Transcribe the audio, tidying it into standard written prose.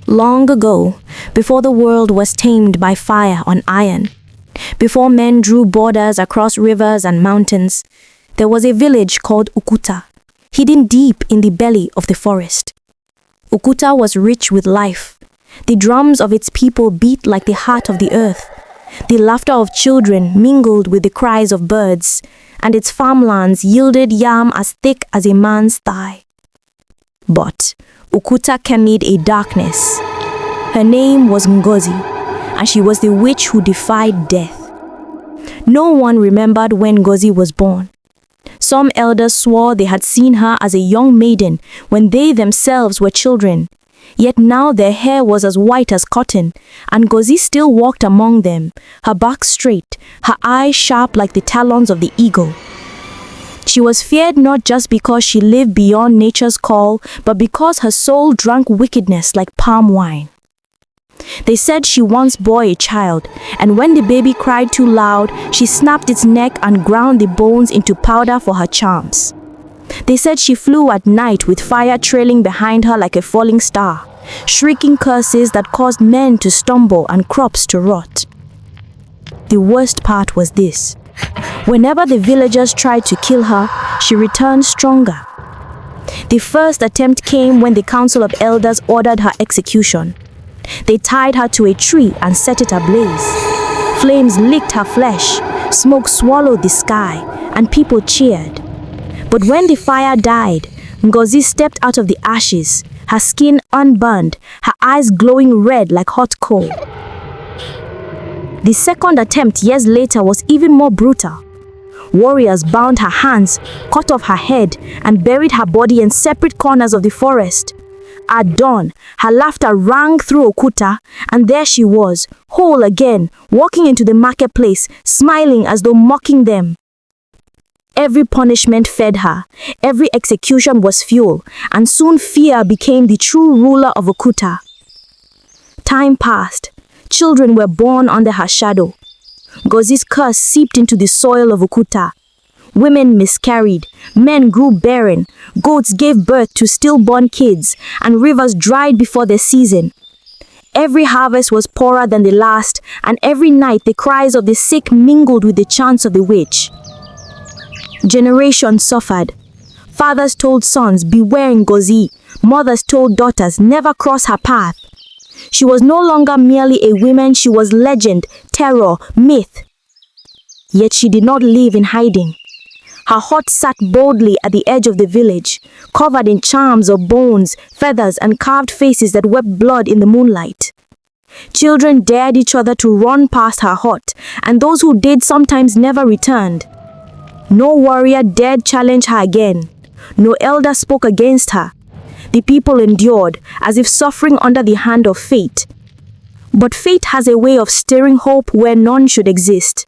Long ago, before the world was tamed by fire on iron, before men drew borders across rivers and mountains, there was a village called Ukuta, hidden deep in the belly of the forest. Ukuta was rich with life. The drums of its people beat like the heart of the earth. The laughter of children mingled with the cries of birds, and its farmlands yielded yam as thick as a man's thigh. But Ukuta carried a darkness. Her name was Ngozi, and she was the witch who defied death. No one remembered when Ngozi was born. Some elders swore they had seen her as a young maiden when they themselves were children. Yet now their hair was as white as cotton, and Ngozi still walked among them, her back straight, her eyes sharp like the talons of the eagle. She was feared not just because she lived beyond nature's call, but because her soul drank wickedness like palm wine. They said she once bore a child, and when the baby cried too loud, she snapped its neck and ground the bones into powder for her charms. They said she flew at night with fire trailing behind her like a falling star, shrieking curses that caused men to stumble and crops to rot. The worst part was this. Whenever the villagers tried to kill her, she returned stronger. The first attempt came when the council of elders ordered her execution. They tied her to a tree and set it ablaze. Flames licked her flesh, smoke swallowed the sky, and people cheered. But when the fire died, Ngozi stepped out of the ashes, her skin unburned, her eyes glowing red like hot coal. The second attempt years later was even more brutal. Warriors bound her hands, cut off her head, and buried her body in separate corners of the forest. At dawn, her laughter rang through Ukuta, and there she was, whole again, walking into the marketplace, smiling as though mocking them. Every punishment fed her, every execution was fuel, and soon fear became the true ruler of Ukuta. Time passed. Children were born under her shadow. Ngozi's curse seeped into the soil of Ukuta. Women miscarried, men grew barren, goats gave birth to stillborn kids, and rivers dried before their season. Every harvest was poorer than the last, and every night the cries of the sick mingled with the chants of the witch. Generations suffered. Fathers told sons, beware Ngozi. Mothers told daughters, never cross her path. She was no longer merely a woman, she was legend, terror, myth. Yet she did not live in hiding. Her hut sat boldly at the edge of the village, covered in charms of bones, feathers, and carved faces that wept blood in the moonlight. Children dared each other to run past her hut, and those who did sometimes never returned. No warrior dared challenge her again. No elder spoke against her. The people endured, as if suffering under the hand of fate. But fate has a way of stirring hope where none should exist.